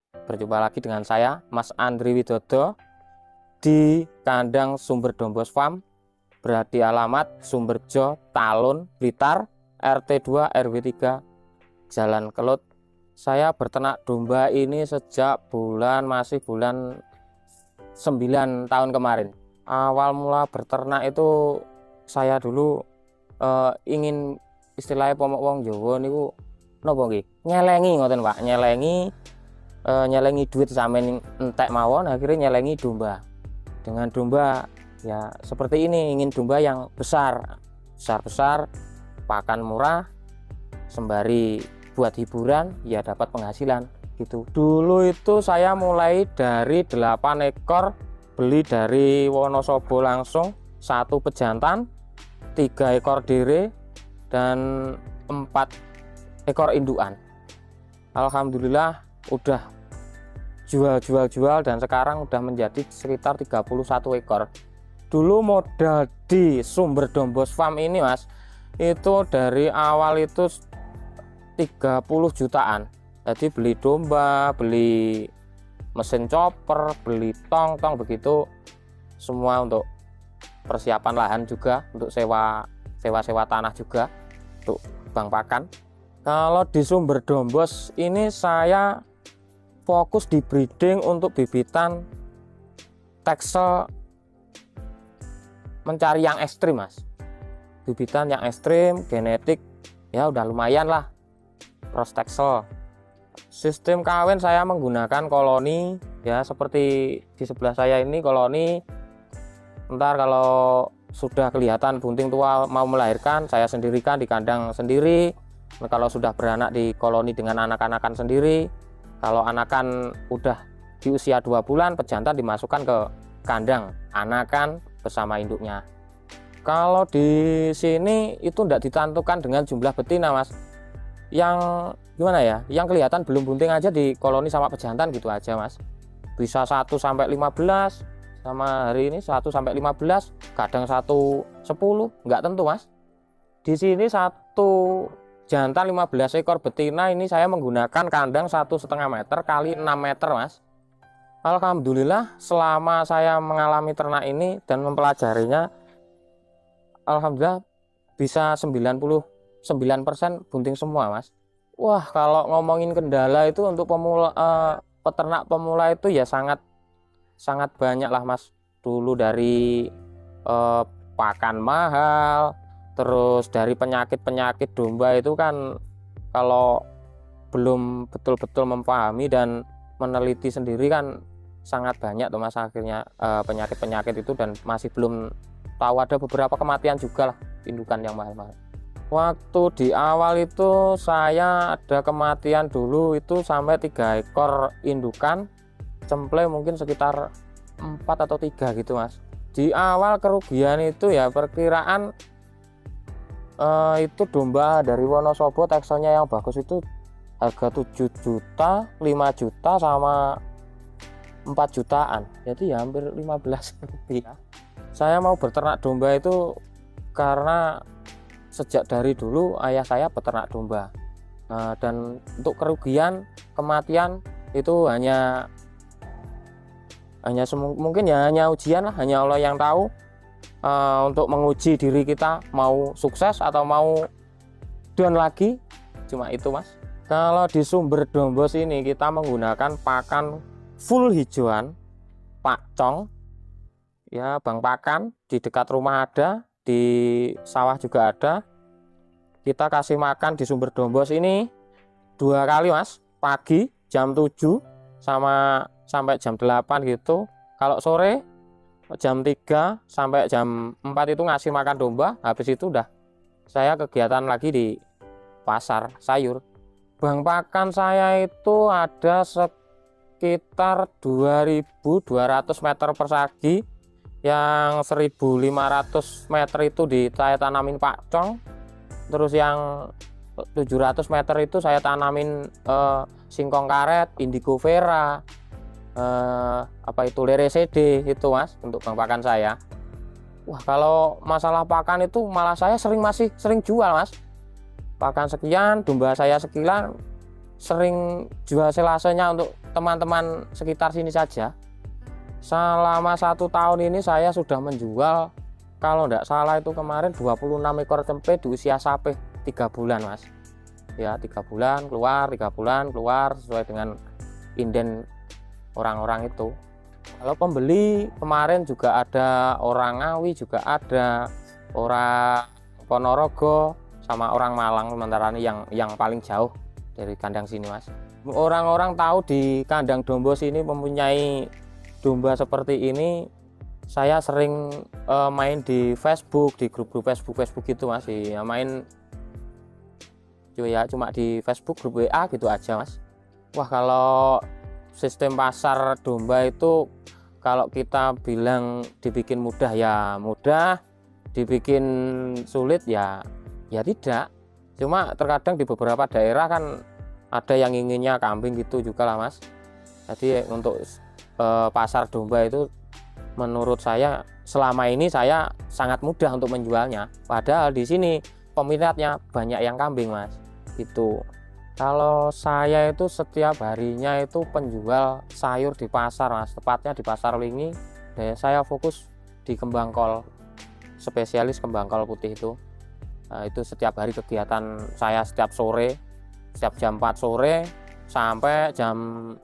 Berjumpa lagi dengan saya, Mas Andri Widodo, di kandang Sumber Dombos Farm, berada di alamat Sumberjo, Talun, Blitar, RT 2 RW 3, Jalan Kelut. Saya berternak domba ini sejak masih bulan 9 tahun kemarin. Awal mula berternak itu saya dulu ingin istilahnya pomok wong Jawa niku napa nggih? Nyelengi ngoten Pak, nyelengi duit sampean entek mawon, akhirnya nyelengi domba. Dengan domba ya seperti ini, ingin domba yang besar, pakan murah, sembari buat hiburan, ya dapat penghasilan gitu. Dulu itu saya mulai dari 8 ekor, beli dari Wonosobo langsung, 1 pejantan, 3 ekor dere, dan 4 ekor indukan. Alhamdulillah udah jual dan sekarang udah menjadi sekitar 31 ekor. Dulu modal di Sumber Dombos Farm ini Mas, itu dari awal itu 30 jutaan. Jadi beli domba, beli mesin chopper, beli tong begitu, semua untuk persiapan lahan juga, untuk sewa tanah juga, untuk bang pakan. Kalau di Sumber Dombos ini saya fokus di breeding untuk bibitan Texel, mencari yang ekstrim Mas, bibitan yang ekstrim, genetik ya udah lumayan lah, cross Texel. Sistem kawin saya menggunakan koloni ya, seperti di sebelah saya ini koloni. Ntar kalau sudah kelihatan bunting tua mau melahirkan, saya sendirikan di kandang sendiri. Kalau sudah beranak di koloni dengan anak-anakan sendiri. Kalau anakan udah di usia 2 bulan, pejantan dimasukkan ke kandang anakan bersama induknya. Kalau di sini itu tidak ditentukan dengan jumlah betina Mas. Yang gimana ya, yang kelihatan belum bunting aja di koloni sama pejantan gitu aja Mas. Bisa 1 sampai 15, sama hari ini 1 sampai 15, kadang 1 10, nggak tentu Mas. Di sini 1 jantan 15 ekor betina ini saya menggunakan kandang 1,5 meter kali 6 meter Mas. Alhamdulillah selama saya mengalami ternak ini dan mempelajarinya, alhamdulillah bisa 99% bunting semua Mas. Wah, kalau ngomongin kendala itu untuk peternak pemula itu ya sangat banyak lah Mas. Dulu dari pakan mahal, terus dari penyakit domba itu kan kalau belum betul-betul memahami dan meneliti sendiri kan sangat banyak tuh Mas, akhirnya penyakit-penyakit itu, dan masih belum tahu ada beberapa kematian juga lah indukan yang mahal-mahal. Waktu di awal itu saya ada kematian dulu itu sampai 3 ekor indukan, cemple mungkin sekitar 4 atau 3 gitu Mas. Di awal kerugian itu ya perkiraan itu domba dari Wonosobo Texelnya yang bagus itu harga 7 juta, 5 juta sama 4 jutaan. Jadi ya hampir 15 rupiah. Saya mau berternak domba itu karena sejak dari dulu ayah saya peternak domba. Dan untuk kerugian, kematian itu mungkin ya hanya ujian lah, hanya Allah yang tahu. Untuk menguji diri kita mau sukses atau mau down lagi, cuma itu Mas. Kalau di Sumber Dombos ini kita menggunakan pakan full hijauan, pakcong ya, bang pakan di dekat rumah ada, di sawah juga ada. Kita kasih makan di Sumber Dombos ini 2 kali Mas, pagi jam 7 sampai jam 8 gitu. Kalau sore jam 3 sampai jam 4 itu ngasih makan domba. Habis itu udah saya kegiatan lagi di pasar sayur. Bang pakan saya itu ada sekitar 2.200 meter persegi, yang 1.500 meter itu saya tanamin pakcong, terus yang 700 meter itu saya tanamin singkong karet, indigo vera, lere CD itu Mas, untuk bang pakan saya. Wah, kalau masalah pakan itu malah saya masih sering jual Mas. Pakan sekian, domba saya sekian, sering jual selasenya untuk teman-teman sekitar sini saja. Selama 1 tahun ini saya sudah menjual, kalau tidak salah itu kemarin 26 ekor tempe di usia sapi 3 bulan mas. Ya 3 bulan keluar, 3 bulan keluar, sesuai dengan inden orang-orang itu. Kalau pembeli kemarin juga ada orang Ngawi, juga ada orang Ponorogo, sama orang Malang. Sementara ini yang paling jauh dari kandang sini mas. Orang-orang tahu di kandang domba sini mempunyai domba seperti ini. Saya sering main di Facebook, di grup-grup Facebook gitu mas. Ya main ya cuma di Facebook, grup WA gitu aja mas. Wah, kalau sistem pasar domba itu kalau kita bilang dibikin mudah ya mudah, dibikin sulit ya tidak. Cuma terkadang di beberapa daerah kan ada yang inginnya kambing gitu juga lah mas. Jadi untuk pasar domba itu menurut saya selama ini saya sangat mudah untuk menjualnya. Padahal di sini peminatnya banyak yang kambing mas. Itu kalau saya itu setiap harinya itu penjual sayur di pasar mas, tepatnya di Pasar Lingi. Dan saya fokus di kembang kol, spesialis kembang kol putih itu. Nah, itu setiap hari kegiatan saya, setiap sore, setiap jam 4 sore sampai jam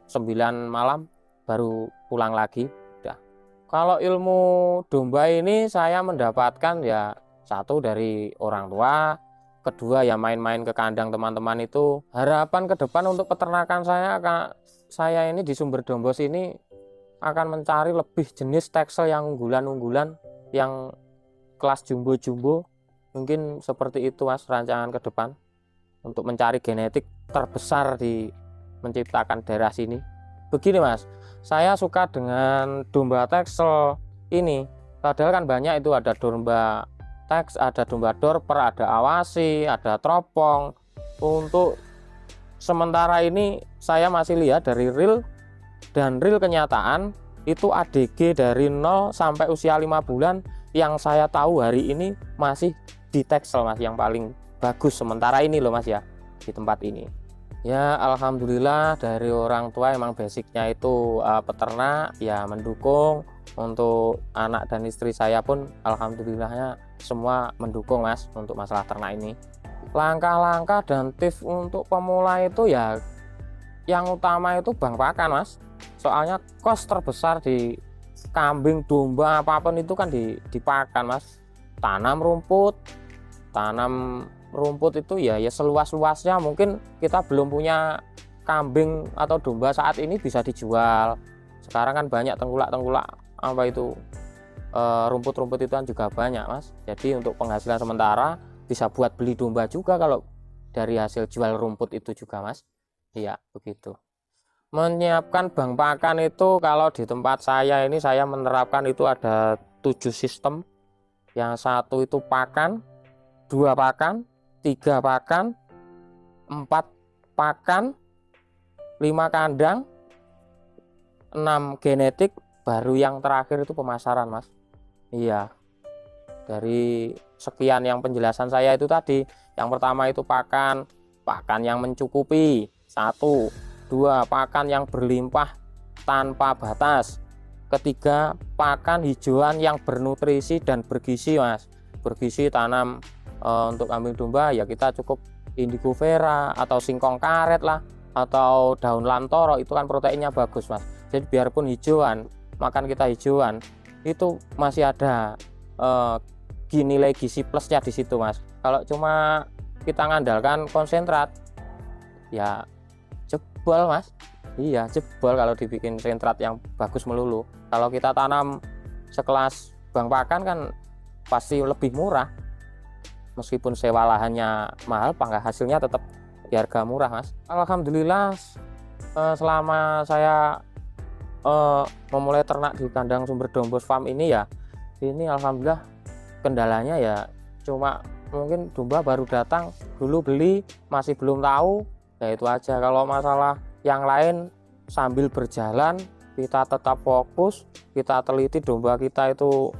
9 malam baru pulang lagi. Udah. Kalau ilmu domba ini saya mendapatkan ya satu dari orang tua, kedua ya main-main ke kandang teman-teman itu. Harapan ke depan untuk peternakan saya ini di Sumber Dombo sini akan mencari lebih jenis teksel yang unggulan-unggulan, yang kelas jumbo-jumbo. Mungkin seperti itu mas rancangan ke depan untuk mencari genetik terbesar di menciptakan daerah sini. Begini mas, saya suka dengan domba teksel ini. Padahal kan banyak itu, ada domba teks, ada domba dorper, ada awasi, ada teropong. Untuk sementara ini saya masih lihat dari real dan real kenyataan itu ADG dari 0 sampai usia 5 bulan yang saya tahu hari ini masih di teksel mas, yang paling bagus sementara ini loh mas ya, di tempat ini. Ya alhamdulillah dari orang tua emang basicnya itu peternak, ya mendukung. Untuk anak dan istri saya pun alhamdulillahnya semua mendukung mas untuk masalah ternak ini. Langkah-langkah dan tips untuk pemula itu ya yang utama itu bank pakan mas. Soalnya kos terbesar di kambing, domba, apapun itu kan di pakan mas. Tanam rumput itu ya seluas-luasnya. Mungkin kita belum punya kambing atau domba saat ini bisa dijual. Sekarang kan banyak tengkulak-tengkulak apa itu rumput-rumput itu kan juga banyak mas. Jadi untuk penghasilan sementara bisa buat beli domba juga kalau dari hasil jual rumput itu juga mas. Iya begitu. Menyiapkan bank pakan itu kalau di tempat saya ini saya menerapkan itu ada 7 sistem. Yang satu itu pakan, 2 pakan, 3 pakan, 4 pakan, 5 kandang, 6 genetik, baru yang terakhir itu pemasaran mas. Iya, dari sekian yang penjelasan saya itu tadi, yang pertama itu pakan yang mencukupi, 1, 2 pakan yang berlimpah tanpa batas, ketiga pakan hijauan yang bernutrisi dan bergizi mas. Bergizi tanam untuk kambing domba ya kita cukup indigo vera atau singkong karet lah, atau daun lantoro, itu kan proteinnya bagus mas. Jadi biarpun hijauan, makan kita hijauan itu masih ada nilai gizi plusnya di situ mas. Kalau cuma kita ngandalkan konsentrat ya jebol mas. Iya jebol kalau dibikin sentrat yang bagus melulu. Kalau kita tanam sekelas bank pakan kan pasti lebih murah, meskipun sewa lahannya mahal, hasilnya tetap di harga murah mas. Alhamdulillah selama saya memulai ternak di kandang Sumber Dombo Farm ini ya, ini alhamdulillah kendalanya ya cuma mungkin domba baru datang, dulu beli masih belum tahu ya, itu aja. Kalau masalah yang lain sambil berjalan kita tetap fokus, kita teliti domba kita itu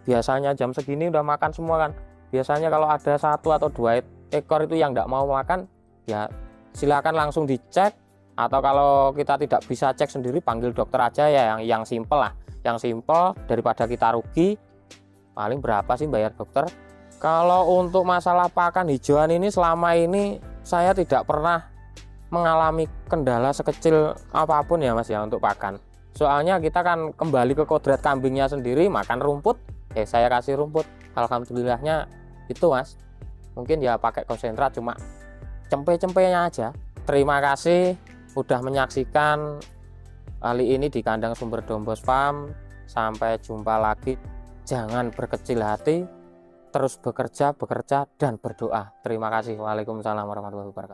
biasanya jam segini udah makan semua kan. Biasanya kalau ada 1 atau 2 ekor itu yang tidak mau makan ya silakan langsung dicek, Atau kalau kita tidak bisa cek sendiri, panggil dokter aja ya, yang simple lah, yang simple, daripada kita rugi. Paling berapa sih bayar dokter? Kalau untuk masalah pakan hijauan ini, selama ini saya tidak pernah mengalami kendala sekecil apapun ya Mas ya untuk pakan. Soalnya kita kan kembali ke kodrat kambingnya sendiri, makan rumput, saya kasih rumput. Alhamdulillahnya itu Mas. Mungkin ya pakai konsentrat cuma cempe-cempenya aja. Terima kasih udah menyaksikan kali ini di kandang Sumber Dombos Farm. Sampai jumpa lagi. Jangan berkecil hati, terus bekerja, dan berdoa. Terima kasih. Waalaikumsalam warahmatullahi wabarakatuh.